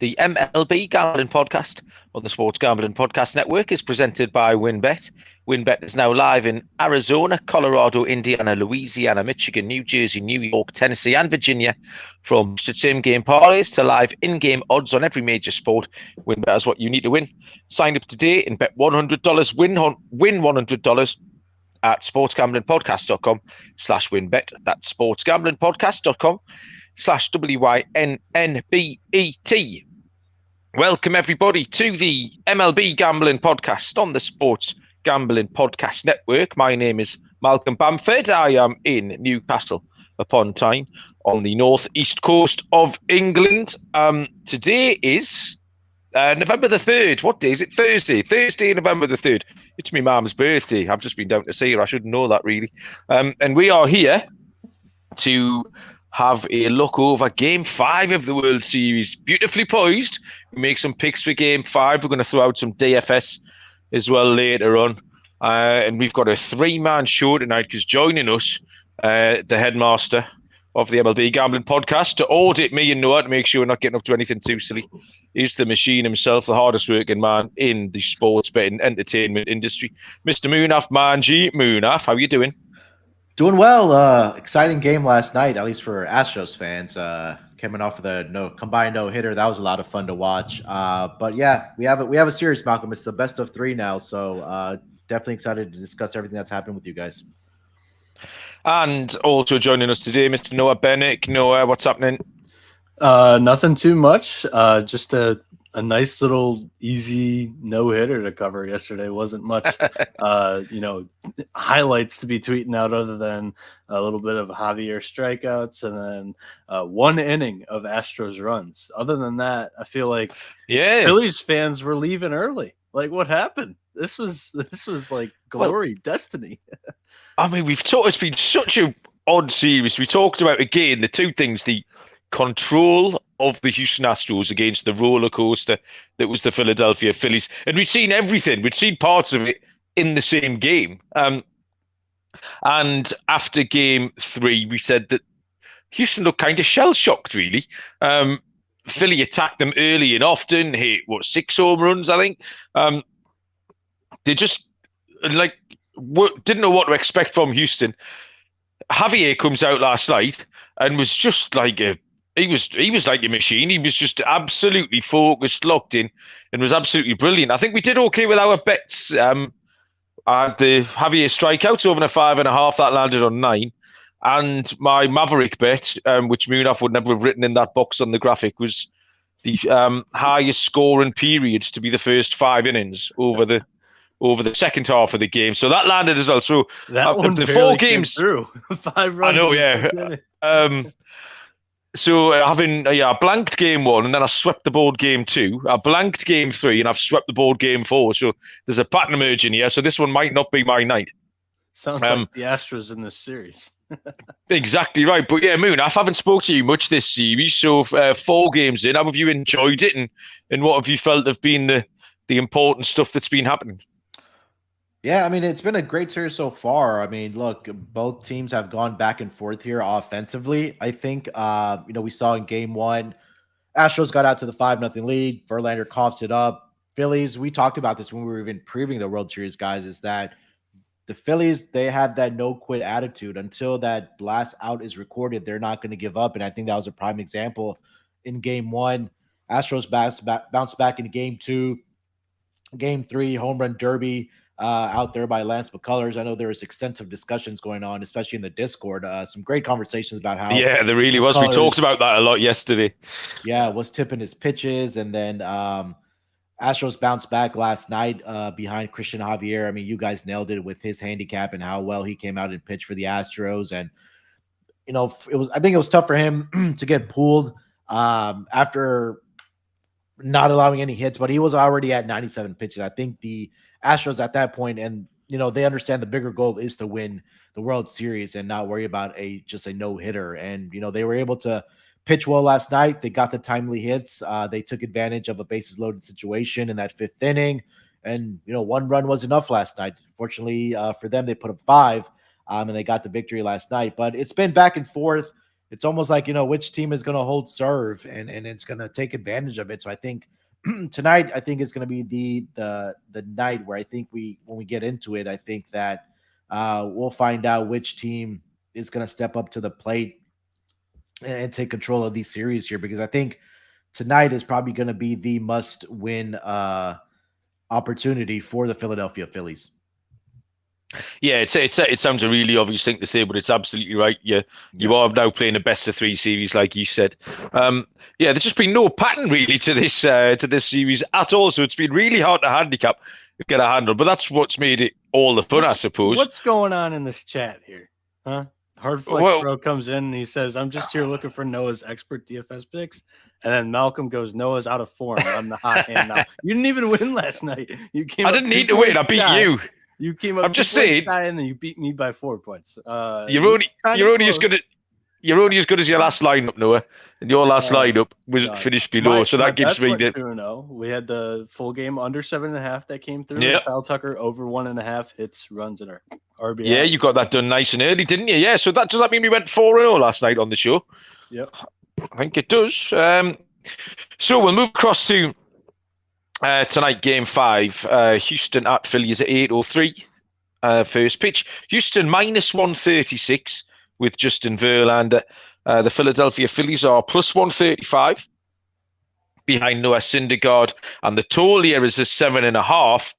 The MLB Gambling Podcast on the Sports Gambling Podcast Network is presented by WynnBET. WynnBET is now live in Arizona, Colorado, Indiana, Louisiana, Michigan, New Jersey, New York, Tennessee, and Virginia. From same-game parlays to live in-game odds on every major sport, WynnBET is what you need to win. Sign up today and bet $100, win $100 at sportsgamblingpodcast.com/WynnBET. That's sportsgamblingpodcast.com/WYNNBET. Welcome, everybody, to the MLB Gambling Podcast on the Sports Gambling Podcast Network. My name is Malcolm Bamford. I am in Newcastle upon Tyne on the northeast coast of England. Today is November the 3rd. What day is it? Thursday, November the 3rd. It's my mum's birthday. I've just been down to see her. I should know that, really. And we are here to have a look over Game 5 of the World Series. Beautifully poised. We make some picks for Game 5. We're going to throw out some DFS as well later on. And we've got a three-man show tonight because joining us, the headmaster of the MLB Gambling Podcast, to audit me and Noah to make sure we're not getting up to anything too silly, is the machine himself, the hardest working man in the sports betting entertainment industry, Mr. Munaf Manji. Munaf, how are you doing? Doing well. Exciting game last night, at least for Astros fans. Coming off of the combined no-hitter, that was a lot of fun to watch. But yeah, we have a series, Malcolm. It's the best of three now, so definitely excited to discuss everything that's happened with you guys. And also joining us today, Mr. Noah Bennick. Noah, what's happening? Nothing too much. Just a nice little easy no-hitter to cover yesterday. Wasn't much, highlights to be tweeting out other than a little bit of Javier strikeouts and then 1 inning of Astros runs. Other than that, I feel like Phillies fans were leaving early. Like, what happened? This was like glory, destiny. I mean, it's been such an odd series. We talked about, again, the two things, the control of the Houston Astros against the roller coaster that was the Philadelphia Phillies. And we'd seen everything. We'd seen parts of it in the same game. And after Game 3, we said that Houston looked kind of shell-shocked, really. Philly attacked them early and often, hit, 6 home runs, I think. They just, didn't know what to expect from Houston. Javier comes out last night and was just like he was like a machine. He was just absolutely focused, locked in, and was absolutely brilliant. I think we did okay with our bets. The Javier strikeouts over the 5.5 that landed on 9, and my Maverick bet, which Munaf would never have written in that box on the graphic, was the highest scoring period to be the first 5 innings over the second half of the game. So that landed as well. So that one the 4 games through 5 runs. I know, yeah. So having I blanked Game 1 and then I swept the board Game 2. I blanked Game 3 and I've swept the board Game 4. So there's a pattern emerging here. So this one might not be my night. Sounds like the Astros in this series. Exactly right. But yeah, Moon, I haven't spoke to you much this series. So 4 games in, how have you enjoyed it, and what have you felt have been the important stuff that's been happening? Yeah, I mean, it's been a great series so far. I mean, look, both teams have gone back and forth here offensively. I think, we saw in Game 1, Astros got out to the 5-0 lead. Verlander coughs it up. Phillies, we talked about this when we were even previewing the World Series, guys, is that the Phillies, they have that no-quit attitude. Until that last out is recorded, they're not going to give up. And I think that was a prime example in Game 1. Astros bounced back in Game 2. Game 3, home run derby. Out there by Lance McCullers. I know there was extensive discussions going on, especially in the Discord. Some great conversations about how. Yeah, there really was. We talked about that a lot yesterday. Yeah, was tipping his pitches, and then Astros bounced back last night behind Christian Javier. I mean, you guys nailed it with his handicap and how well he came out and pitched for the Astros. And I think it was tough for him to get pulled after not allowing any hits, but he was already at 97 pitches. I think the Astros at that point, and they understand the bigger goal is to win the World Series and not worry about just a no-hitter. And they were able to pitch well last night. They got the timely hits. They took advantage of a bases loaded situation in that 5th inning, and 1 run was enough last night. Fortunately for them, they put up 5, and they got the victory last night. But it's been back and forth. it's almost like, which team is going to hold serve and it's going to take advantage of it. So I think tonight, I think it's going to be the night where I think when we get into it, I think that we'll find out which team is going to step up to the plate and take control of these series here, because I think tonight is probably going to be the must-win opportunity for the Philadelphia Phillies. Yeah, it sounds a really obvious thing to say, but it's absolutely right. You are now playing a best of 3 series, like you said. There's just been no pattern really to this series at all, so it's been really hard to handicap, get a handle. But that's what's made it all the fun, I suppose. What's going on in this chat here, huh? Hardflex Bro comes in and he says, "I'm just here looking for Noah's expert DFS picks." And then Malcolm goes, "Noah's out of form. I'm the hot hand now." You didn't even win last night. I didn't need to win. I beat you. You came up. I'm just saying, and then you beat me by 4 points. You're only as good as your last lineup, Noah, and your last lineup was finished below. So that gives me the. We had the full game under 7.5 that came through. Yeah. Kyle Tucker over 1.5 hits, runs in our RBI. Yeah, you got that done nice and early, didn't you? Yeah. So does that mean we went 4-0 last night on the show? Yep. I think it does. So we'll move across to. Tonight, game 5, Houston at Phillies at 8:03. First pitch. Houston minus 136 with Justin Verlander. The Philadelphia Phillies are plus 135 behind Noah Syndergaard, and the total here is a 7.5.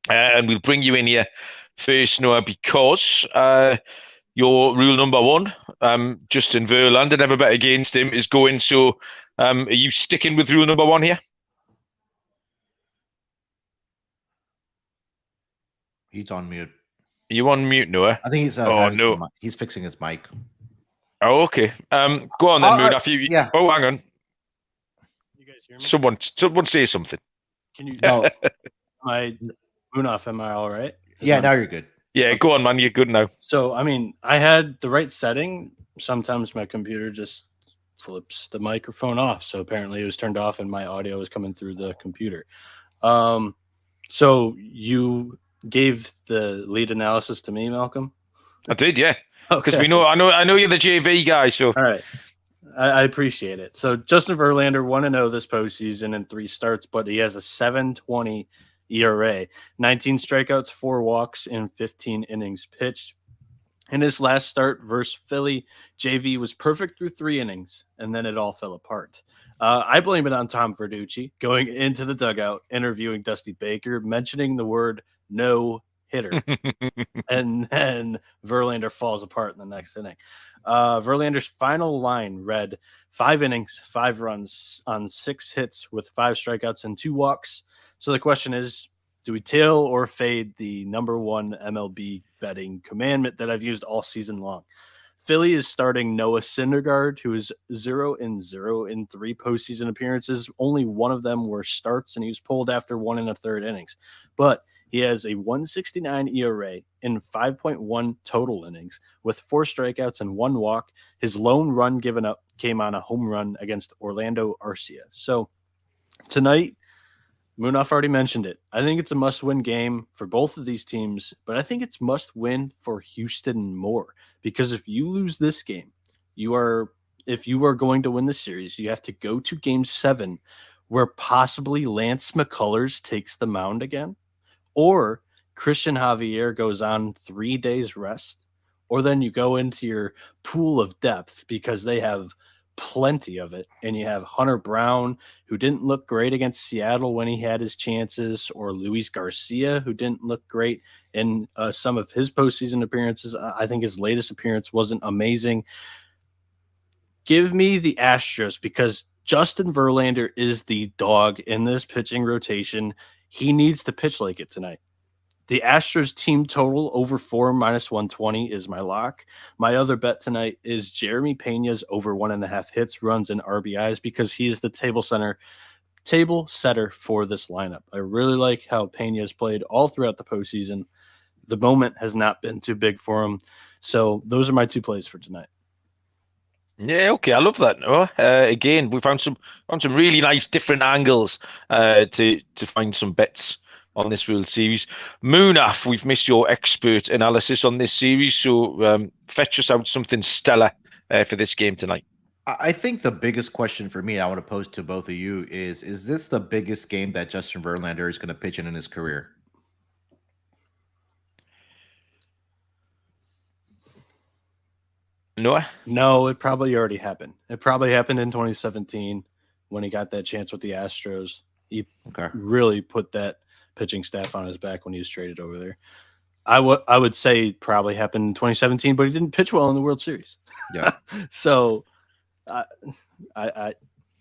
And we'll bring you in here first, Noah, because your rule number 1, Justin Verlander, never bet against him, is going. So, are you sticking with rule number 1 here? He's on mute. Are you on mute, Noah? I think he's. He's fixing his mic. Oh, okay. Go on then, Moon. Yeah. Oh, hang on. You guys hear me? Someone say something. Can you? No. My Moon off. Am I all right? Now you're good. Yeah, go on, man. You're good now. So, I mean, I had the right setting. Sometimes my computer just flips the microphone off. So apparently it was turned off and my audio was coming through the computer. So you gave the lead analysis to me, Malcolm? I did, yeah. Because I know you're the JV guy. So all right, I appreciate it. So Justin Verlander 1-0 this postseason in 3 starts, but he has a 7.20 ERA, 19 strikeouts, 4 walks in 15 innings pitched. In his last start versus Philly, JV was perfect through 3 innings, and then it all fell apart. I blame it on Tom Verducci going into the dugout, interviewing Dusty Baker, mentioning the word no hitter. And then Verlander falls apart in the next inning. Verlander's final line read 5 innings, 5 runs on 6 hits with 5 strikeouts and 2 walks. So the question is, do we tail or fade the number 1 MLB betting commandment that I've used all season long? Philly is starting Noah Syndergaard, who is 0-0 in 3 postseason appearances. Only one of them were starts, and he was pulled after 1 1/3 innings. But he has a 1.69 ERA in 5.1 total innings with 4 strikeouts and 1 walk. His lone run given up came on a home run against Orlando Arcia. So tonight, Munaf already mentioned it. I think it's a must-win game for both of these teams, but I think it's must-win for Houston more, because if you lose this game, if you are going to win the series, you have to go to Game 7, where possibly Lance McCullers takes the mound again, or Christian Javier goes on 3 days rest, or then you go into your pool of depth because they have plenty of it, and you have Hunter Brown, who didn't look great against Seattle when he had his chances, or Luis Garcia, who didn't look great in some of his postseason appearances. I think his latest appearance wasn't amazing. Give me the Astros, because Justin Verlander is the dog in this pitching rotation. He needs to pitch like it tonight. The Astros team total over 4 minus 120 is my lock. My other bet tonight is Jeremy Pena's over 1.5 hits, runs, and RBIs, because he is the table setter for this lineup. I really like how Pena has played all throughout the postseason. The moment has not been too big for him. So those are my 2 plays for tonight. Yeah, okay, I love that. Noah. Again, we found some really nice different angles to find some bets on this World Series. Munaf, we've missed your expert analysis on this series, so fetch us out something stellar for this game tonight. I think the biggest question for me I want to pose to both of you is this the biggest game that Justin Verlander is going to pitch in his career? No, it probably already happened. It probably happened in 2017 when he got that chance with the Astros. He really put that pitching staff on his back when he was traded over there. I would say probably happened in 2017, but he didn't pitch well in the World Series. Yeah. So I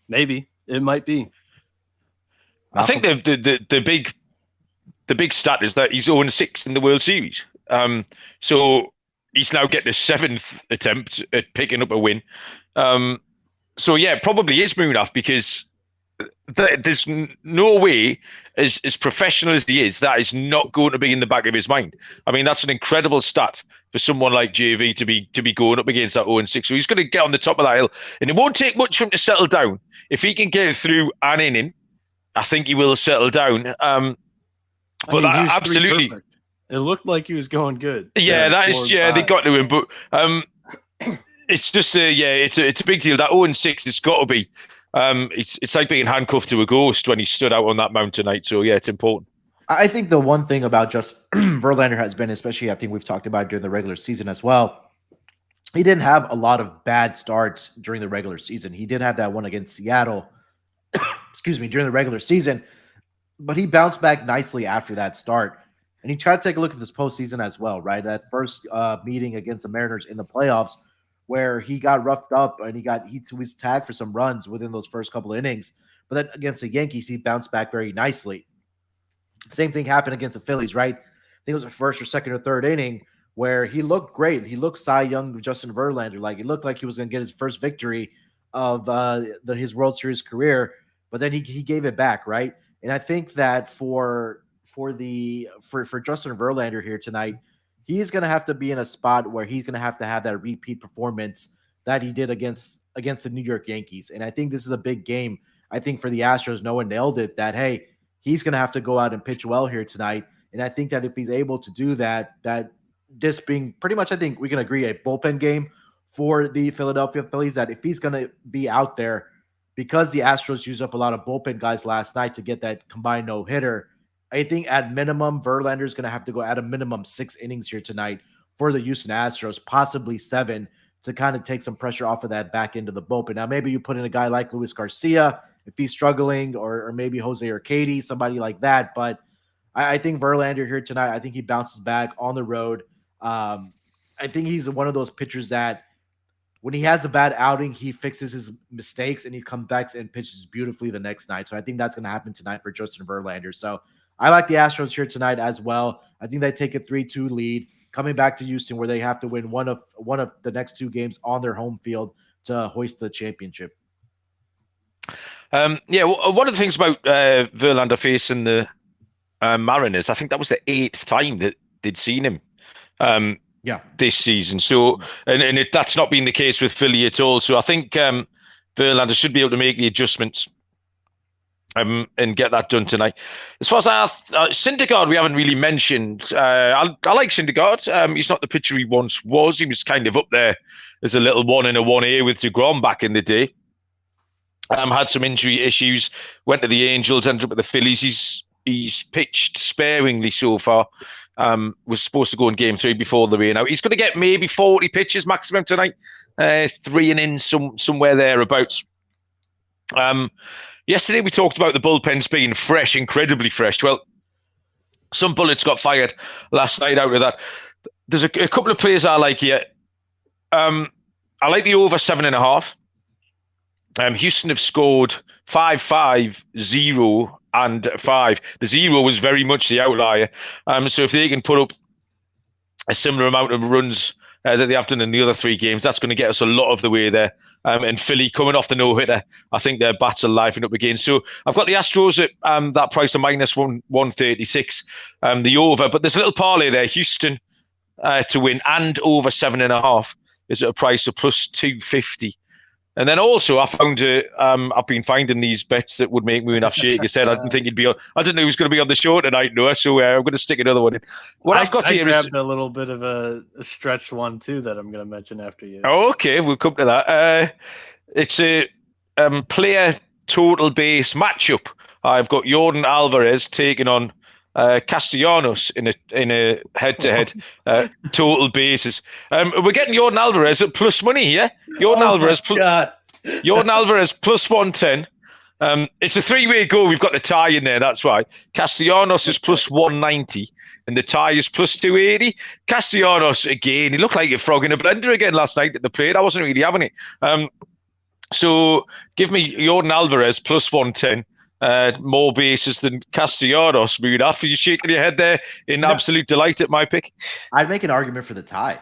maybe it might be. I think the big stat is that he's 0-6 in the World Series. So he's now getting a 7th attempt at picking up a win. So yeah, probably is Munaf, because there's no way, as professional as he is, that is not going to be in the back of his mind. I mean, that's an incredible stat for someone like JV to be going up against that 0-6. So he's going to get on the top of that hill, and it won't take much for him to settle down. If he can get through an inning, I think he will settle down. But absolutely, it looked like he was going good. Yeah, that is. Yeah, they got to him, but it's just it's a big deal. That 0-6 has got to be. It's like being handcuffed to a ghost when he stood out on that mound tonight. So yeah, it's important. I think the one thing about just Verlander has been, especially I think we've talked about it during the regular season as well, he didn't have a lot of bad starts during the regular season. He did have that one against Seattle, excuse me, during the regular season, but he bounced back nicely after that start. And he tried to take a look at this postseason as well, right? That first meeting against the Mariners in the playoffs, where he got roughed up and he was tagged for some runs within those first couple of innings. But then against the Yankees, he bounced back very nicely. Same thing happened against the Phillies, right? I think it was the first or second or third inning where he looked great. He looked Cy Young, Justin Verlander. Like, it looked like he was going to get his first victory of his World Series career, but then he gave it back, right? And I think that for Justin Verlander here tonight, he's going to have to be in a spot where he's going to have that repeat performance that he did against the New York Yankees. And I think this is a big game. I think for the Astros, no one nailed it, that, hey, he's going to have to go out and pitch well here tonight. And I think that if he's able to do that this being pretty much, I think we can agree, a bullpen game for the Philadelphia Phillies, that if he's going to be out there, because the Astros used up a lot of bullpen guys last night to get that combined no-hitter, I think at minimum, Verlander is going to have to go at a minimum 6 innings here tonight for the Houston Astros, possibly 7, to kind of take some pressure off of that back end of the bullpen. Now, maybe you put in a guy like Luis Garcia if he's struggling, or maybe Jose Urquidy, somebody like that. But I think Verlander here tonight, I think he bounces back on the road. I think he's one of those pitchers that when he has a bad outing, he fixes his mistakes and he comes back and pitches beautifully the next night. So I think that's going to happen tonight for Justin Verlander. So I like the Astros here tonight as well. I think they take a 3-2 lead, coming back to Houston, where they have to win one of the next 2 games on their home field to hoist the championship. One of the things about Verlander facing the Mariners, I think that was the 8th time that they'd seen him this season. So, and that's not been the case with Philly at all. So I think Verlander should be able to make the adjustments and get that done tonight. As far as Syndergaard, we haven't really mentioned. I like Syndergaard. He's not the pitcher he once was. He was kind of up there as a little 1 in a 1A with DeGrom back in the day. Had some injury issues, went to the Angels, ended up with the Phillies. He's pitched sparingly so far. Was supposed to go in game 3 before the rain out. He's going to get maybe 40 pitches maximum tonight, 3 and in somewhere thereabouts. Yesterday we talked about the bullpens being fresh, incredibly fresh. Well, some bullets got fired last night out of that. There's a couple of players I like here. I like the over 7.5. Houston have scored 5-5, 0, and 5. The 0 was very much the outlier. So if they can put up a similar amount of runs that they have done in the other 3 games, that's going to get us a lot of the way there. And Philly coming off the no-hitter, I think their bats are livening up again. So I've got the Astros at that price of -136, the over. But there's a little parlay there. Houston to win and over 7.5 is at a price of +250. And then also I found I've been finding these bets that would make Moon have shake his head. I didn't think he'd be on. I didn't know he was going to be on the show tonight, Noah. So I'm going to stick another one in. What I've got here grabbed a little bit of a stretched one too that I'm going to mention after you. Oh, okay, we'll come to that. It's a player total base matchup. I've got Jordan Alvarez taking on Castellanos in a head-to-head total basis. We're getting Jordan Alvarez at plus money here. Jordan Alvarez plus 110. It's a three-way go. We've got the tie in there. That's why Castellanos is plus 190 and the tie is plus 280. Castellanos again. He looked like a frog in a blender again last night at the plate. I wasn't really having it. So give me Jordan Alvarez plus 110. More bases than Castellanos. Moon, after you shaking your head there in absolute delight at my pick. I'd make an argument for the tie.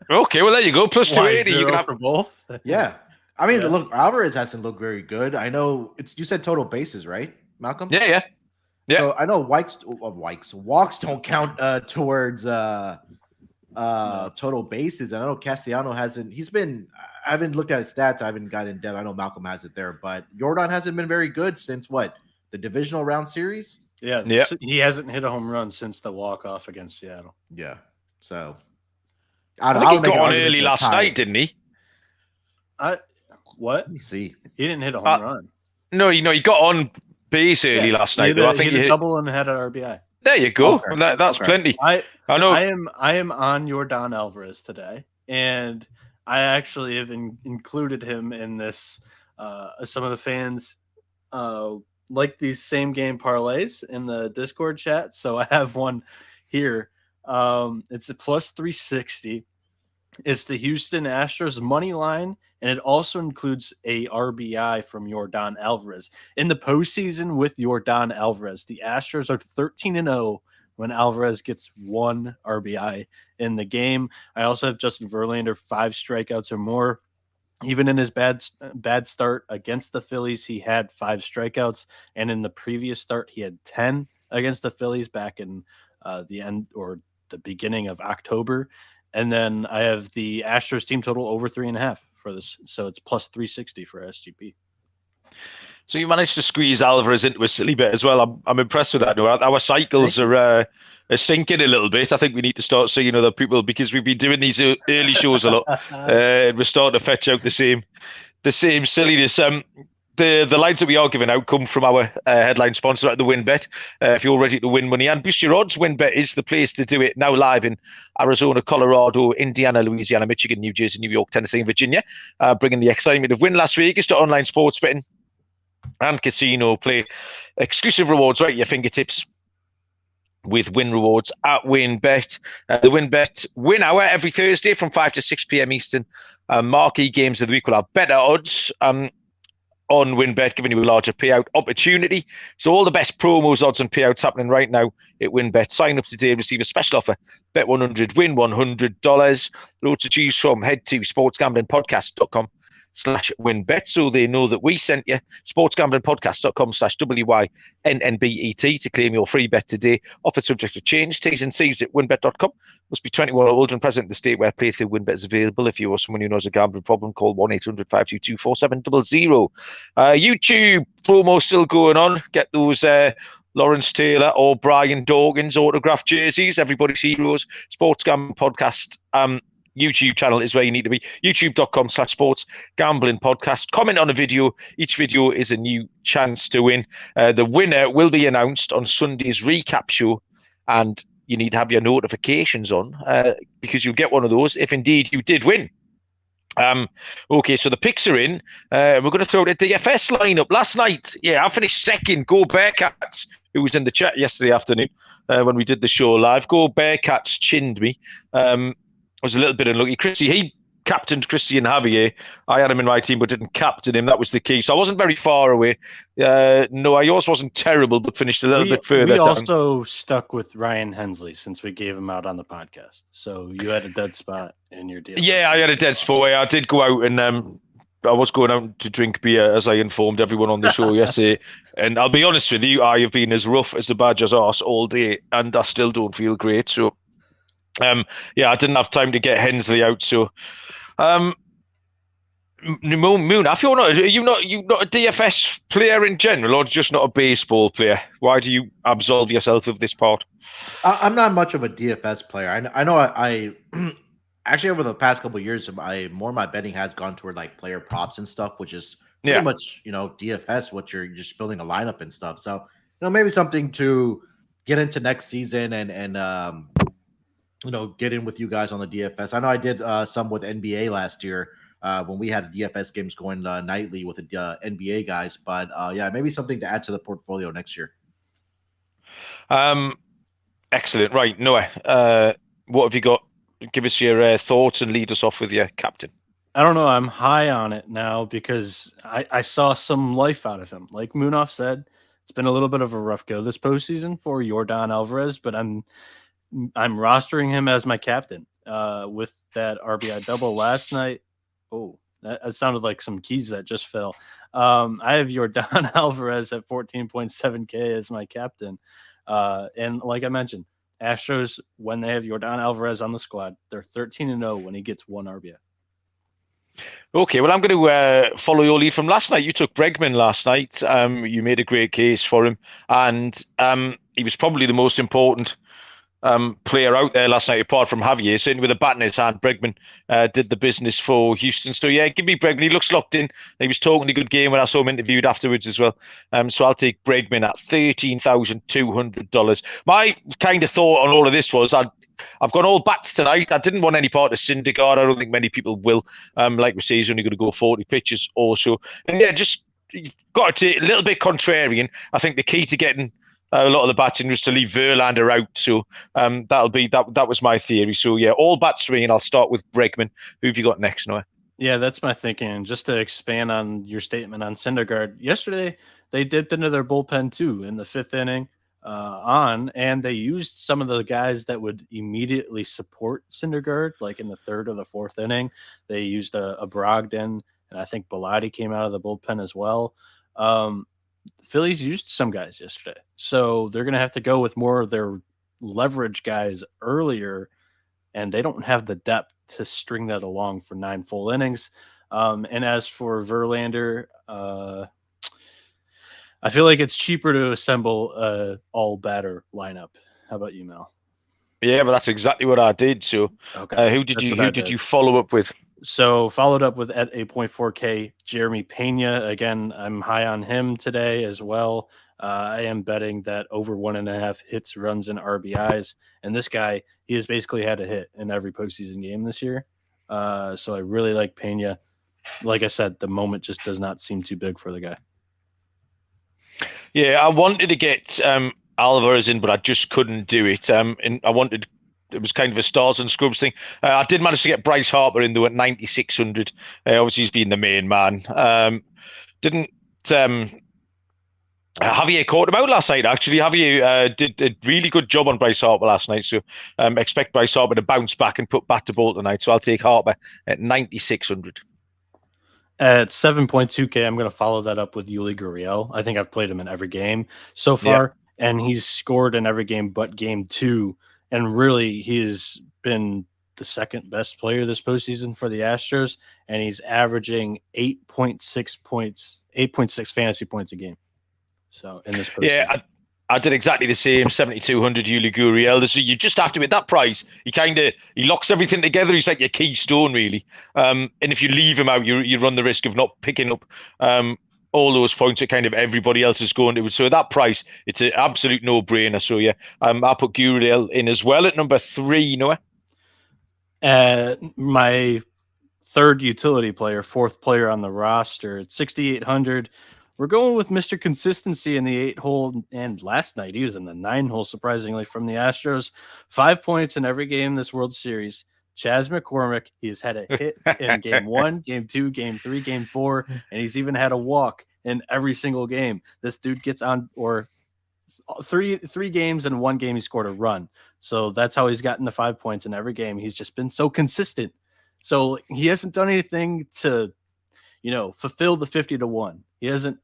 Okay, well there you go. Plus 280. You can have for both. Yeah. I mean, look, Alvarez hasn't looked very good. I know you said total bases, right, Malcolm? Yeah. So I know walks don't count towards total bases. And I know Castellano hasn't. I haven't looked at his stats. I haven't gotten in depth. I know Malcolm has it there, but Jordan hasn't been very good since the divisional round series. Yeah. He hasn't hit a home run since the walk-off against Seattle. Yeah. So I think he got on early last night, didn't he? What? Let me see. He didn't hit a home run. No, he got on base early last night. I think he hit a double and had an RBI. There you go. Okay. That's plenty. I know. I am on Jordan Alvarez today, and I actually have included him in this. Some of the fans like these same game parlays in the Discord chat, so I have one here. It's a plus 360. It's the Houston Astros money line, and it also includes a RBI from Jordan Alvarez. In the postseason with Jordan Alvarez, the Astros are 13-0 when Alvarez gets one RBI in the game. I also have Justin Verlander, 5 strikeouts or more. Even in his bad start against the Phillies, he had 5 strikeouts, and in the previous start, he had 10 against the Phillies back in the end or the beginning of October. And then I have the Astros team total over 3.5 for this. So it's plus 360 for SGP. So you managed to squeeze Alvarez into a silly bit as well. I'm impressed with that. Our cycles are sinking a little bit. I think we need to start seeing other people because we've been doing these early shows a lot. And we're starting to fetch out the same silliness. The lines that we are giving out come from our headline sponsor at the WinBet. If you're ready to win money and boost your odds, WinBet is the place to do it. Now live in Arizona, Colorado, Indiana, Louisiana, Michigan, New Jersey, New York, Tennessee, and Virginia. Bringing the excitement of Win Las Vegas to online sports betting and casino play. Exclusive rewards right at your fingertips with Win Rewards at WinBet. The WinBet Win Hour every Thursday from 5 to 6 p.m. Eastern. Marquee games of the week will have better odds on WinBet, giving you a larger payout opportunity. So all the best promos, odds, and payouts happening right now at WinBet. Sign up today and receive a special offer. Bet 100, win $100. Loads to choose from. Head to sportsgamblingpodcast.com/WinBet so they know that we sent you. sportsgamblingpodcast.com/WYNNBET to claim your free bet today. Offer subject to change. T's and C's at winbet.com. Must be 21 or older and present in the state where playthrough WinBet is available. If you or someone who knows a gambling problem, call 1-800-522-4700. YouTube promo still going on. Get those Lawrence Taylor or Brian Dawkins autographed jerseys. Everybody's heroes. Sports Gambling Podcast YouTube channel is where you need to be. youtube.com/sports gambling podcast. Comment on a video. Each video is a new chance to win. The winner will be announced on Sunday's recap show, and you need to have your notifications on because you'll get one of those if indeed you did win. Okay, so the picks are in. We're going to throw the DFS lineup. Last night, I finished second. Go Bearcats, who was in the chat yesterday afternoon when we did the show live. Go Bearcats chinned me. I was a little bit unlucky. He captained Christian Javier. I had him in my team, but didn't captain him. That was the key. So I wasn't very far away. No, yours wasn't terrible, but finished a little bit further down. We also stuck with Ryan Hensley since we gave him out on the podcast. So you had a dead spot in your deal. Yeah, I had a dead spot. I did go out and I was going out to drink beer, as I informed everyone on the show yesterday. And I'll be honest with you, I have been as rough as the Badger's arse all day, and I still don't feel great. So, I didn't have time to get Hensley out. So, Moon, are you not a DFS player in general, or just not a baseball player? Why do you absolve yourself of this part? I'm not much of a DFS player. I know I actually over the past couple of years, my betting has gone toward like player props and stuff, which is pretty much DFS. What you're just building a lineup and stuff. So maybe something to get into next season and get in with you guys on the DFS. I know I did some with NBA last year when we had DFS games going nightly with the NBA guys. But yeah, maybe something to add to the portfolio next year. Excellent. Right, Noah, what have you got? Give us your thoughts and lead us off with your captain. I don't know. I'm high on it now because I saw some life out of him. Like Munaf said, it's been a little bit of a rough go this postseason for Yordan Alvarez, but I'm rostering him as my captain with that RBI double last night. Oh, that sounded like some keys that just fell. I have Yordan Alvarez at 14.7K as my captain. And like I mentioned, Astros, when they have Yordan Alvarez on the squad, they're 13-0 when he gets one RBI. Okay, well, I'm going to follow your lead from last night. You took Bregman last night. You made a great case for him, and he was probably the most important player out there last night, apart from Javier. Certainly with a bat in his hand, Bregman did the business for Houston. So yeah, give me Bregman. He looks locked in. He was talking a good game when I saw him interviewed afterwards as well. So I'll take Bregman at $13,200. My kind of thought on all of this was I've got all bats tonight. I didn't want any part of Syndergaard. I don't think many people will. Like we say, he's only going to go 40 pitches or so. And yeah, just you've got to take a little bit contrarian. I think the key to getting a lot of the batting was to leave Verlander out, so that'll be that. That was my theory. So yeah, all bats for me, and I'll start with Bregman. Who have you got next, Noah? Yeah, that's my thinking. Just to expand on your statement on Syndergaard, yesterday they dipped into their bullpen too in the fifth inning and they used some of the guys that would immediately support Syndergaard, like in the third or the fourth inning. They used a Brogdon, and I think Bilotti came out of the bullpen as well. The Phillies used some guys yesterday, so they're going to have to go with more of their leverage guys earlier, and they don't have the depth to string that along for 9 full innings. And as for Verlander, I feel like it's cheaper to assemble a all-batter lineup. How about you, Mel? Yeah, but that's exactly what I did. So, okay. Who did you follow up with? So followed up with at 8.4K, Jeremy Pena. Again, I'm high on him today as well. I am betting that over 1.5 hits, runs, and RBIs. And this guy, he has basically had a hit in every postseason game this year. So I really like Pena. Like I said, the moment just does not seem too big for the guy. Yeah, I wanted to get Alvarez in, but I just couldn't do it. And it was kind of a stars and scrubs thing. I did manage to get Bryce Harper in, though, at 9,600. Obviously, he's been the main man. Javier caught him out last night, actually. Javier did a really good job on Bryce Harper last night. So expect Bryce Harper to bounce back and put bat to ball tonight. So I'll take Harper at 9,600. At 7.2K, I'm going to follow that up with Yuli Gurriel. I think I've played him in every game so far, and he's scored in every game but game 2. And really, he's been the second best player this postseason for the Astros, and he's averaging 8.6 points, 8.6 fantasy points a game. So in this postseason. Yeah, I did exactly the same. 7,200 Yuli Gurriel. So you just have to, at that price, he locks everything together. He's like your keystone, really. And if you leave him out, you run the risk of not picking up all those points that kind of everybody else is going to. So at that price, it's an absolute no-brainer. So yeah, I'll put Gurriel in as well at number 3, Noah. My third utility player, fourth player on the roster at 6,800. We're going with Mr. Consistency in the 8-hole, and last night he was in the 9-hole, surprisingly, from the Astros. 5 points in every game this World Series. Chas McCormick, he's had a hit in game 1, game 2, game 3, game 4, and he's even had a walk in every single game. This dude gets on, or three games and 1 game he scored a run. So that's how he's gotten the 5 points in every game. He's just been so consistent. So he hasn't done anything to, fulfill the 50-1. He hasn't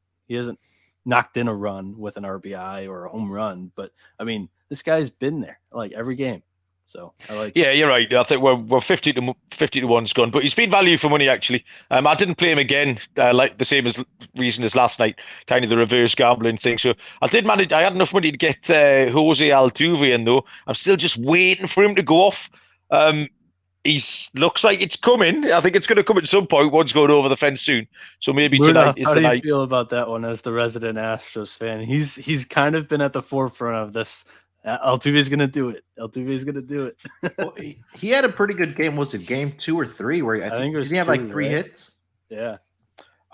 knocked in a run with an RBI or a home run. But, I mean, this guy's been there, like, every game. So I like. Yeah, you're right. I think we're 50 to 1's gone, but he's been value for money actually. I didn't play him again, like the same as reason as last night, kind of the reverse gambling thing. So I did manage. I had enough money to get Jose Altuve in though. I'm still just waiting for him to go off. He's looks like it's coming. I think it's going to come at some point. One's going over the fence soon, so maybe tonight is the night. How do you feel about that one as the resident Astros fan? He's kind of been at the forefront of this. Altuve's going to do it. Altuve's going to do it. Well, he had a pretty good game. Was it game 2 or 3? Where I think did he have like 3 hits? Yeah.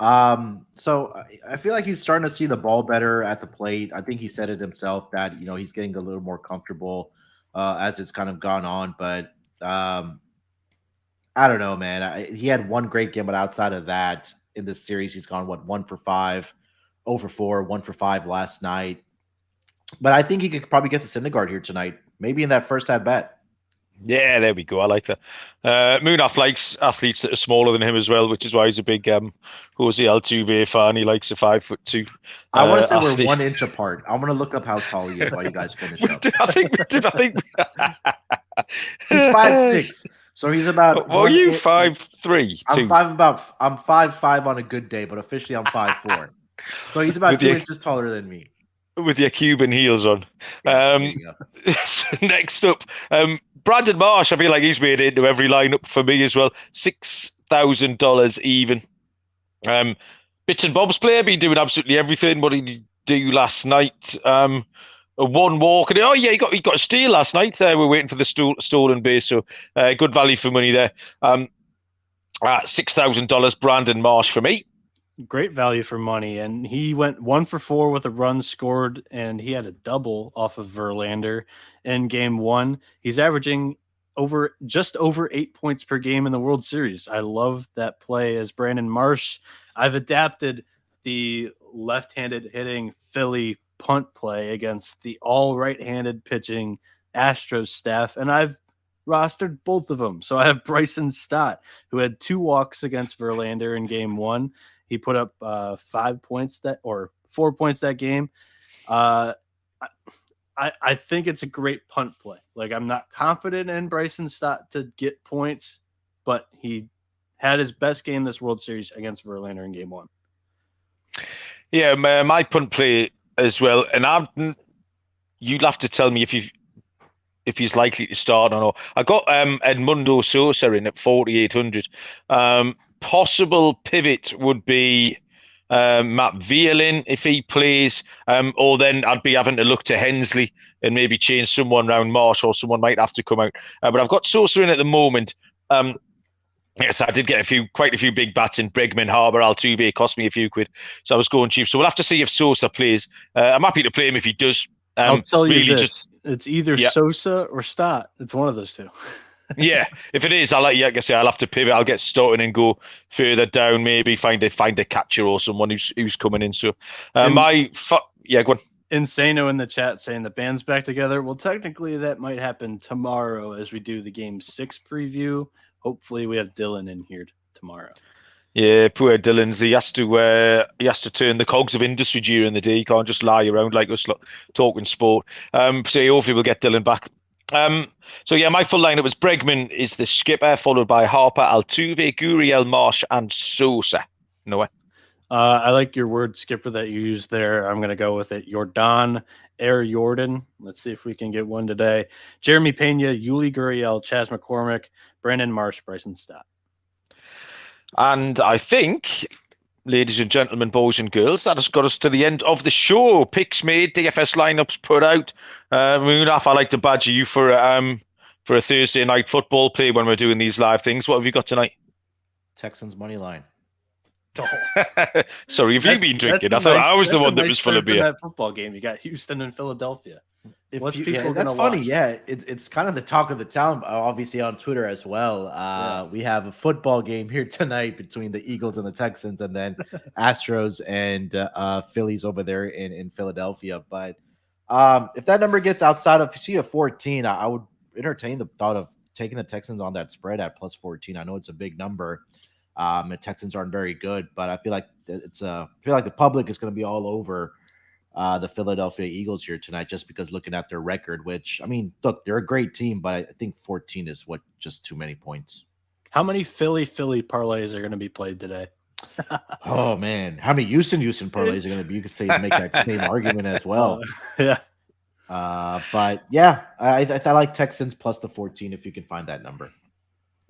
So I feel like he's starting to see the ball better at the plate. I think he said it himself that he's getting a little more comfortable as it's kind of gone on. But I don't know, man. He had one great game, but outside of that, in this series, he's gone 1 for 5, 0 for 4, 1 for 5 last night. But I think he could probably get to Syndergaard here tonight, maybe in that first at bat. Yeah, there we go. I like that. Munaf likes athletes that are smaller than him as well, which is why he's a big Jose Altuve fan. He likes a 5'2". I want to say athlete. We're 1 inch apart. I'm going to look up how tall he is while you guys finish up. I think he's 5'6". So he's about. Well, you 5'3". I'm 5'5" on a good day, but officially I'm 5'4". So he's about 2 inches taller than me. With your Cuban heels on. Next up, Brandon Marsh. I feel like he's made it into every lineup for me as well. $6,000 even. Bits and Bob's player been doing absolutely everything. What did he do last night? A 1 walk. Oh yeah, he got a steal last night. We're waiting for the stolen base, so good value for money there. $6,000 Brandon Marsh for me. Great value for money, and he went 1 for 4 with a run scored, and he had a double off of Verlander in game 1. He's averaging just over 8 points per game in the World Series. I love that play as Brandon Marsh. I've adapted the left-handed hitting Philly punt play against the all right-handed pitching Astros staff, and I've rostered both of them. So I have Bryson Stott, who had 2 walks against Verlander in game 1. He put up 4 points that game. I think it's a great punt play. Like, I'm not confident in Bryson Stott to get points, but he had his best game this World Series against Verlander in game 1. Yeah, my punt play as well. And you'll have to tell me if he's likely to start or not. I got Edmundo Sosa in at 4,800. Possible pivot would be Matt Vierlin if he plays, or then I'd be having to look to Hensley and maybe change someone around Marsh, or someone might have to come out. But I've got Sosa in at the moment. Yes, I did get quite a few big bats in Bregman, Harbour, Altuve. Cost me a few quid, so I was going cheap. So we'll have to see if Sosa plays. I'm happy to play him if he does. I'll tell you really this: it's either Sosa or Stott. It's one of those two. Yeah, if it is, like I say, I'll have to pivot. I'll get Stoughton and go further down. Maybe find a catcher or someone who's coming in. So go on. Insano in the chat saying the band's back together. Well, technically that might happen tomorrow as we do the Game 6 preview. Hopefully we have Dylan in here tomorrow. Yeah, poor Dylan's. He has to turn the cogs of industry during the day. He can't just lie around like us talking sport. So hopefully we'll get Dylan back. So yeah, my full lineup was Bregman is the skipper, followed by Harper, Altuve, Gurriel, Marsh, and Sosa. Noah. I like your word skipper that you used there. I'm going to go with it. Jordan Jordan. Let's see if we can get one today. Jeremy Pena, Yuli Gurriel, Chas McCormick, Brandon Marsh, Bryson Stott. And I think, ladies and gentlemen, boys and girls, that has got us to the end of the show. Picks made, DFS lineups put out. Munaf, I like to badger you for a Thursday night football play when we're doing these live things. What have you got tonight? Texans money line. Oh. Sorry, have you been drinking? I thought I was the one that was full of beer. That football game, you got Houston and Philadelphia. That's funny. Yeah, it's kind of the talk of the town, obviously on Twitter as well. We have a football game here tonight between the Eagles and the Texans, and then Astros and Phillies over there in Philadelphia. But if that number gets outside of a 14, I would entertain the thought of taking the Texans on that spread at plus 14. I know it's a big number. The Texans aren't very good, but I feel like the public is going to be all over the Philadelphia Eagles here tonight, just because looking at their record, which, I mean, look, they're a great team, but I think 14 is just too many points. How many Philly parlays are going to be played today? Oh man, how many Houston parlays are going to be? You could say make that same argument as well. Yeah. But yeah, I like Texans plus the 14 if you can find that number.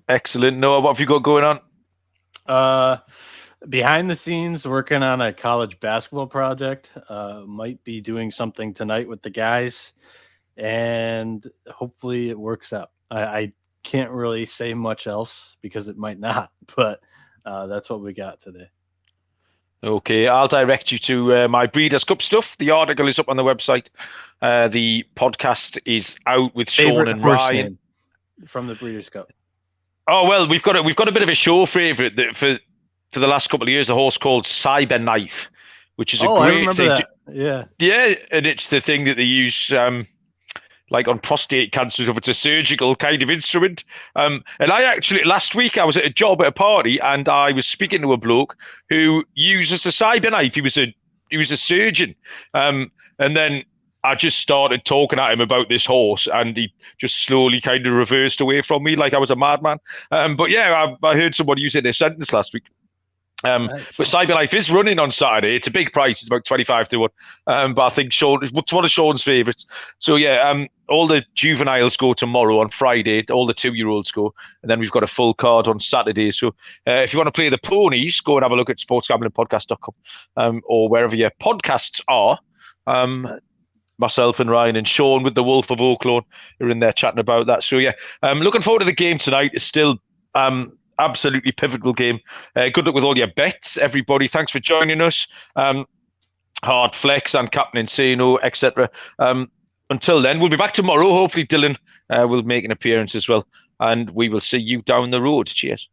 Excellent. Noah, what have you got going on? Behind the scenes, working on a college basketball project. Might be doing something tonight with the guys, and hopefully it works out. I can't really say much else because it might not, but that's what we got today. Okay, I'll direct you to my Breeders' Cup stuff. The article is up on the website. The podcast is out with Sean and Ryan from the Breeders' Cup. Oh well, we've got a bit of a show favourite that for the last couple of years, a horse called Cyberknife, which is a great thing. Yeah, and it's the thing that they use like on prostate cancer, if it's a surgical kind of instrument. And I actually, last week, I was at a job at a party and I was speaking to a bloke who uses a Cyberknife. He was a surgeon. And then I just started talking at him about this horse and he just slowly kind of reversed away from me like I was a madman. But yeah, I heard somebody use it in a sentence last week. But Cyberknife is running on Saturday. It's a big price. It's about 25 to 1. But I think it's one of Sean's favourites. So yeah, all the juveniles go tomorrow on Friday. All the 2-year-olds go. And then we've got a full card on Saturday. So if you want to play the ponies, go and have a look at sportsgamblingpodcast.com or wherever your podcasts are. Myself and Ryan and Sean with the Wolf of Oaklawn are in there chatting about that. So yeah, looking forward to the game tonight. It's still absolutely pivotal game. Good luck with all your bets, everybody. Thanks for joining us. Hard Flex and Captain Insano, etc. Until then, we'll be back tomorrow. Hopefully Dylan will make an appearance as well. And we will see you down the road. Cheers.